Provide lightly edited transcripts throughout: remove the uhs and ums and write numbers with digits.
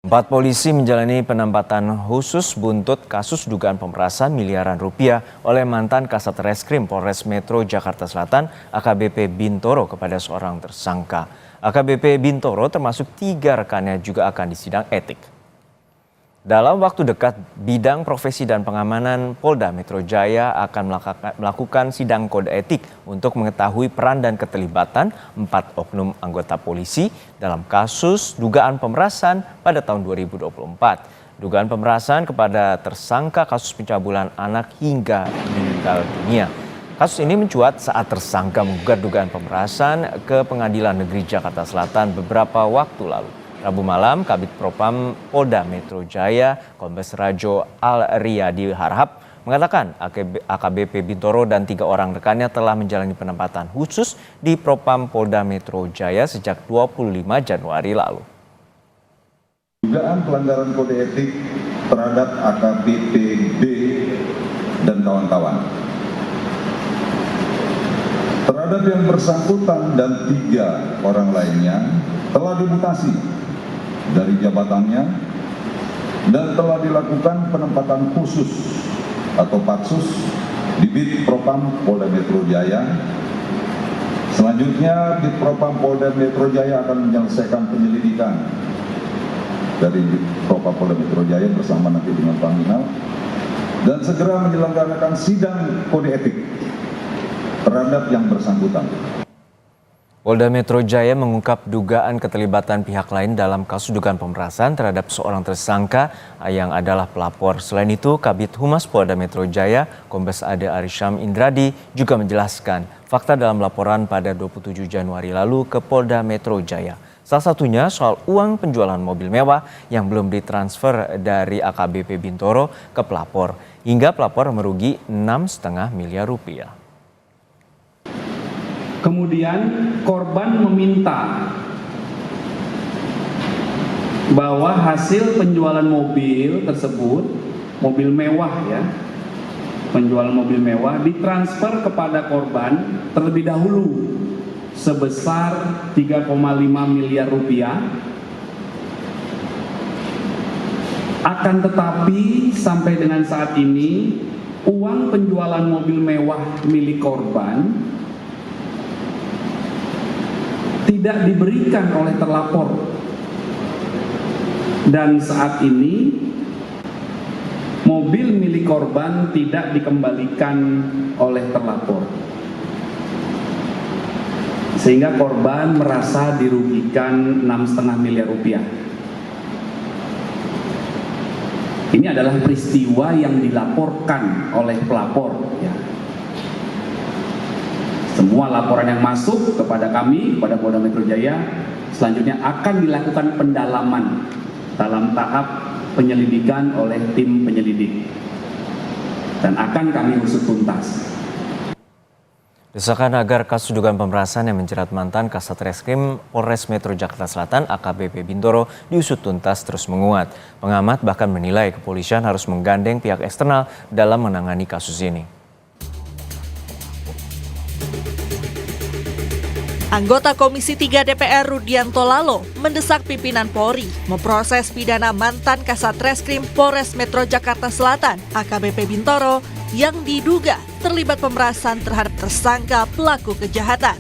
Empat polisi menjalani penempatan khusus buntut kasus dugaan pemerasan miliaran rupiah oleh mantan Kasat Reskrim Polres Metro Jakarta Selatan AKBP Bintoro kepada seorang tersangka. AKBP Bintoro termasuk 3 rekannya juga akan disidang etik. Dalam waktu dekat, Bidang Profesi dan Pengamanan Polda Metro Jaya akan melakukan sidang kode etik untuk mengetahui peran dan keterlibatan 4 oknum anggota polisi dalam kasus dugaan pemerasan pada tahun 2024. Dugaan pemerasan kepada tersangka kasus pencabulan anak hingga meninggal dunia. Kasus ini mencuat saat tersangka menggugat dugaan pemerasan ke Pengadilan Negeri Jakarta Selatan beberapa waktu lalu. Rabu malam, Kabid Propam Polda Metro Jaya, Kombes Rajo Al-Riyadi Harhab, mengatakan AKBP Bintoro dan 3 orang rekannya telah menjalani penempatan khusus di Propam Polda Metro Jaya sejak 25 Januari lalu. Dugaan pelanggaran kode etik terhadap AKBP B dan kawan-kawan. Terhadap yang bersangkutan dan 3 orang lainnya telah dimutasi dari jabatannya dan telah dilakukan penempatan khusus atau patsus di Bid Propam Polda Metro Jaya. Selanjutnya Bid Propam Polda Metro Jaya akan menyelesaikan penyelidikan dari Bid Propam Polda Metro Jaya bersama nanti dengan Pangdam dan segera menyelenggarakan sidang kode etik terhadap yang bersangkutan. Polda Metro Jaya mengungkap dugaan keterlibatan pihak lain dalam kasus dugaan pemerasan terhadap seorang tersangka yang adalah pelapor. Selain itu, Kabid Humas Polda Metro Jaya, Kombes Ade Arisham Indradi, juga menjelaskan fakta dalam laporan pada 27 Januari lalu ke Polda Metro Jaya. Salah satunya soal uang penjualan mobil mewah yang belum ditransfer dari AKBP Bintoro ke pelapor, hingga pelapor merugi 6,5 miliar rupiah. Kemudian korban meminta bahwa hasil penjualan mobil tersebut, mobil mewah ya, penjualan mobil mewah ditransfer kepada korban terlebih dahulu sebesar 3,5 miliar rupiah. Akan tetapi sampai dengan saat ini uang penjualan mobil mewah milik korban tidak diberikan oleh terlapor, dan saat ini mobil milik korban tidak dikembalikan oleh terlapor, sehingga korban merasa dirugikan 6,5 miliar rupiah. Ini adalah peristiwa yang dilaporkan oleh pelapor ya. Semua laporan yang masuk kepada kami, kepada Polda Metro Jaya, selanjutnya akan dilakukan pendalaman dalam tahap penyelidikan oleh tim penyelidik dan akan kami usut tuntas. Desakan agar kasus dugaan pemerasan yang menjerat mantan Kasat Reskrim Polres Metro Jakarta Selatan AKBP Bintoro diusut tuntas terus menguat. Pengamat bahkan menilai kepolisian harus menggandeng pihak eksternal dalam menangani kasus ini. Anggota Komisi 3 DPR Rudianto Lalo mendesak pimpinan Polri memproses pidana mantan Kasat Reskrim Polres Metro Jakarta Selatan AKBP Bintoro yang diduga terlibat pemerasan terhadap tersangka pelaku kejahatan.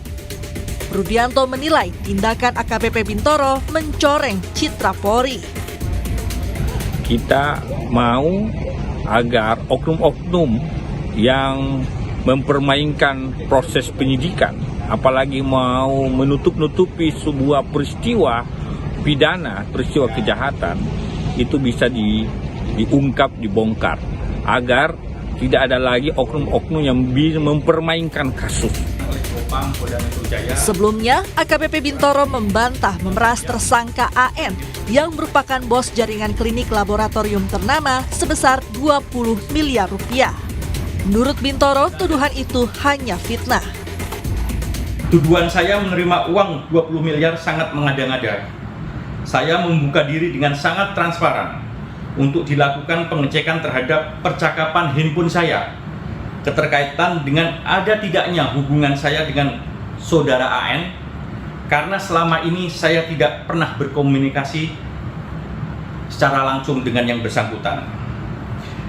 Rudianto menilai tindakan AKBP Bintoro mencoreng citra Polri. Kita mau agar oknum-oknum yang mempermainkan proses penyidikan, apalagi mau menutup-nutupi sebuah peristiwa pidana, peristiwa kejahatan, itu bisa diungkap, dibongkar, agar tidak ada lagi oknum-oknum yang bisa mempermainkan kasus. Sebelumnya, AKBP Bintoro membantah memeras tersangka AN yang merupakan bos jaringan klinik laboratorium ternama sebesar 20 miliar rupiah. Menurut Bintoro, tuduhan itu hanya fitnah. Tuduhan saya menerima uang 20 miliar sangat mengada-ngada. Saya membuka diri dengan sangat transparan untuk dilakukan pengecekan terhadap percakapan handphone saya, keterkaitan dengan ada tidaknya hubungan saya dengan saudara AN, karena selama ini saya tidak pernah berkomunikasi secara langsung dengan yang bersangkutan.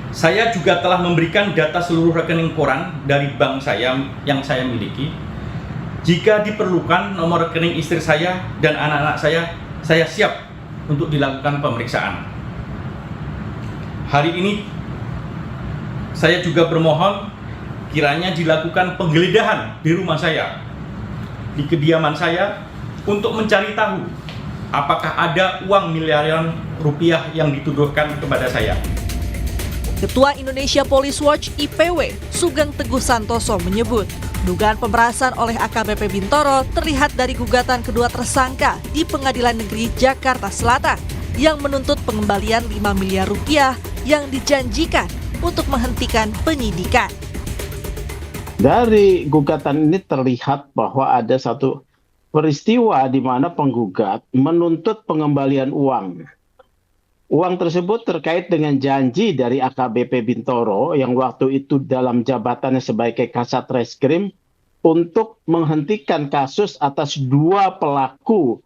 Saya juga telah memberikan data seluruh rekening koran dari bank saya yang saya miliki. Jika diperlukan nomor rekening istri saya dan anak-anak saya siap untuk dilakukan pemeriksaan. Hari ini saya juga bermohon kiranya dilakukan penggeledahan di rumah saya, di kediaman saya, untuk mencari tahu apakah ada uang miliaran rupiah yang dituduhkan kepada saya. Ketua Indonesia Police Watch IPW, Sugeng Teguh Santoso menyebut, dugaan pemerasan oleh AKBP Bintoro terlihat dari gugatan kedua tersangka di Pengadilan Negeri Jakarta Selatan yang menuntut pengembalian 5 miliar rupiah yang dijanjikan untuk menghentikan penyidikan. Dari gugatan ini terlihat bahwa ada satu peristiwa di mana penggugat menuntut pengembalian uang. Uang tersebut terkait dengan janji dari AKBP Bintoro yang waktu itu dalam jabatannya sebagai Kasat Reskrim untuk menghentikan kasus atas 2 pelaku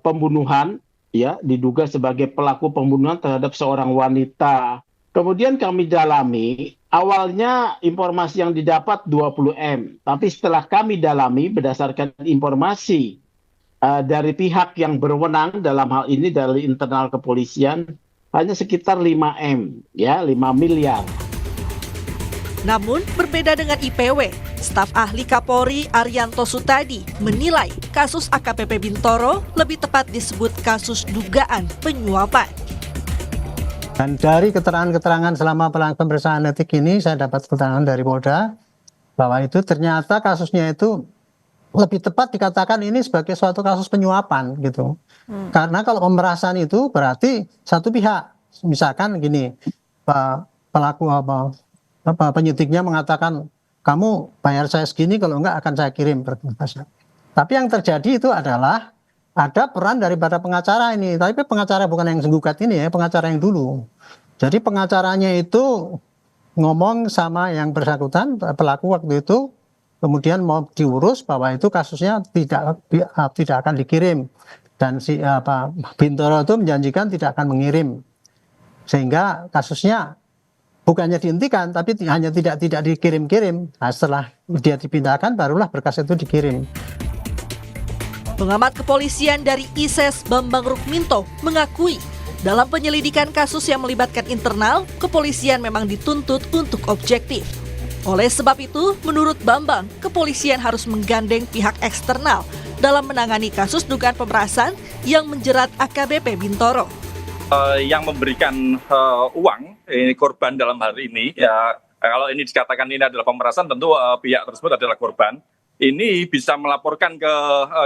pembunuhan, ya, diduga sebagai pelaku pembunuhan terhadap seorang wanita. Kemudian kami dalami, awalnya informasi yang didapat 20M, tapi setelah kami dalami berdasarkan informasi dari pihak yang berwenang dalam hal ini dari internal kepolisian, hanya sekitar 5M, ya, 5 miliar. Namun berbeda dengan IPW, staf ahli Kapolri Arianto Sutadi menilai kasus AKBP Bintoro lebih tepat disebut kasus dugaan penyuapan. Dan dari keterangan-keterangan selama pemeriksaan etik ini, saya dapat keterangan dari Polda bahwa itu ternyata kasusnya itu lebih tepat dikatakan ini sebagai suatu kasus penyuapan gitu. Karena kalau pemerasan itu berarti satu pihak, misalkan gini, pelaku penyidiknya mengatakan kamu bayar saya segini, kalau enggak akan saya kirim berkas. Tapi yang terjadi itu adalah ada peran daripada pengacara ini, tapi pengacara bukan yang menggugat ini ya, pengacara yang dulu. Jadi pengacaranya itu ngomong sama yang bersangkutan, pelaku waktu itu, kemudian mau diurus bahwa itu kasusnya tidak akan dikirim, dan si Bintoro itu menjanjikan tidak akan mengirim, sehingga kasusnya bukannya dihentikan, tapi hanya tidak dikirim-kirim. Nah, setelah dia dipindahkan, barulah berkas itu dikirim. Pengamat kepolisian dari ISES Bambang Rukminto mengakui dalam penyelidikan kasus yang melibatkan internal, kepolisian memang dituntut untuk objektif. Oleh sebab itu, menurut Bambang, kepolisian harus menggandeng pihak eksternal dalam menangani kasus dugaan pemerasan yang menjerat AKBP Bintoro. Yang memberikan uang, ini korban dalam hal ini, ya kalau ini dikatakan ini adalah pemerasan, tentu pihak tersebut adalah korban. Ini bisa melaporkan ke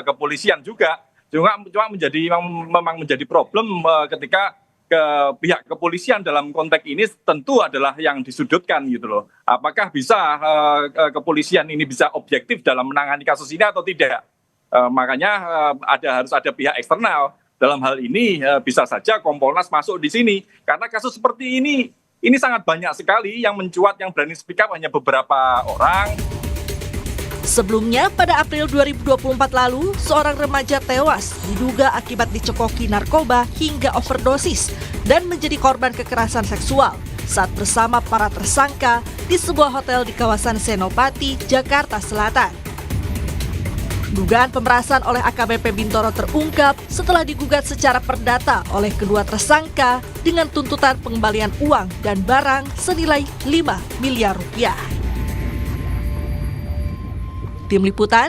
kepolisian juga. Cuma memang menjadi problem ketika ke pihak kepolisian dalam konteks ini tentu adalah yang disudutkan gitu loh. Apakah bisa kepolisian ini bisa objektif dalam menangani kasus ini atau tidak? Makanya harus ada pihak eksternal. Dalam hal ini bisa saja Kompolnas masuk di sini karena kasus seperti ini sangat banyak sekali yang mencuat, yang berani speak up hanya beberapa orang. Sebelumnya, pada April 2024 lalu, seorang remaja tewas diduga akibat dicekoki narkoba hingga overdosis dan menjadi korban kekerasan seksual saat bersama para tersangka di sebuah hotel di kawasan Senopati, Jakarta Selatan. Dugaan pemerasan oleh AKBP Bintoro terungkap setelah digugat secara perdata oleh kedua tersangka dengan tuntutan pengembalian uang dan barang senilai 5 miliar rupiah. Tim Liputan